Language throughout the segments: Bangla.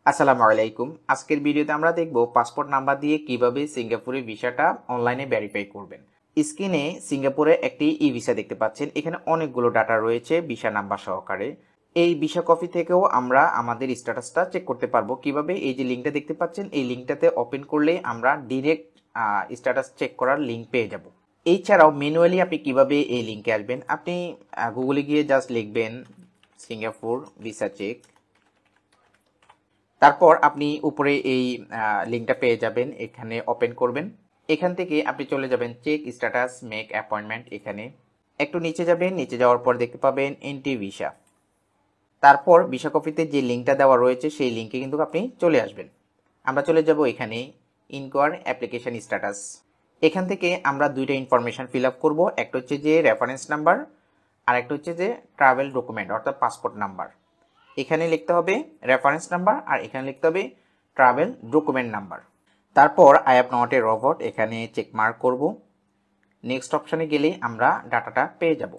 আসসালামু আলাইকুম। আজকের ভিডিওতে আমরা দেখব পাসপোর্ট নাম্বার দিয়ে কিভাবে সিঙ্গাপুরের ভিসাটা অনলাইনে ভেরিফাই করবেন। স্ক্রিনে সিঙ্গাপুরে একটি ই ভিসা দেখতে পাচ্ছেন। এখানে অনেকগুলো ডাটা রয়েছে ভিসা নাম্বার সহকারে। এই ভিসা কপি থেকেও আমরা আমাদের স্ট্যাটাসটা চেক করতে পারবো কিভাবে। এই যে লিঙ্কটা দেখতে পাচ্ছেন, এই লিঙ্কটাতে ওপেন করলে আমরা ডিরেক্ট স্ট্যাটাস চেক করার লিঙ্ক পেয়ে যাব। এছাড়াও ম্যানুয়ালি আপনি কিভাবে এই লিঙ্কে আসবেন, আপনি গুগলে গিয়ে জাস্ট লিখবেন সিঙ্গাপুর ভিসা চেক। তারপর আপনি উপরে এই লিঙ্কটা পেয়ে যাবেন, এখানে ওপেন করবেন। এখান থেকে আপনি চলে যাবেন চেক স্ট্যাটাস মেক অ্যাপয়েন্টমেন্ট। এখানে একটু নিচে যাবেন, নিচে যাওয়ার পর দেখতে পাবেন এন্ট্রি ভিসা। তারপর ভিসা কপিতে যে লিঙ্কটা দেওয়া রয়েছে সেই লিঙ্কে কিন্তু আপনি চলে আসবেন। আমরা চলে যাব এখানে ইনকোয়ার অ্যাপ্লিকেশন স্ট্যাটাস। এখান থেকে আমরা দুইটা ইনফরমেশন ফিল আপ করবো, একটা হচ্ছে যে রেফারেন্স নাম্বার আর একটা হচ্ছে যে ট্রাভেল ডকুমেন্ট অর্থাৎ পাসপোর্ট নাম্বার। এখানে লিখতে হবে রেফারেন্স নাম্বার আর এখানে লিখতে হবে ট্রাভেল ডকুমেন্ট নাম্বার। তারপর I am not a robot এখানে চেক মার্ক করব। নেক্সট অপশানে গেলে আমরা ডাটাটা পেয়ে যাব।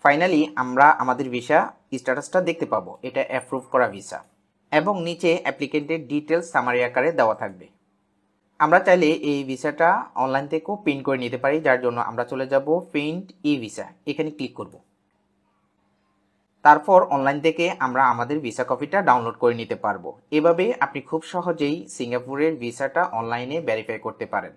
ফাইনালি আমরা আমাদের ভিসা স্ট্যাটাসটা দেখতে পাবো, এটা অ্যাপ্রুভ করা ভিসা এবং নিচে অ্যাপ্লিকেন্টের ডিটেলস সামারি আকারে দেওয়া থাকবে। আমরা চাইলে এই ভিসাটা অনলাইন থেকেও প্রিন্ট করে নিতে পারি, যার জন্য আমরা চলে যাব প্রিন্ট ই ভিসা, এখানে ক্লিক করব। তারপর অনলাইন থেকে আমরা আমাদের ভিসা কপিটা ডাউনলোড করে নিতে পারবো। এভাবে আপনি খুব সহজেই সিঙ্গাপুরের ভিসাটা অনলাইনে ভেরিফাই করতে পারেন।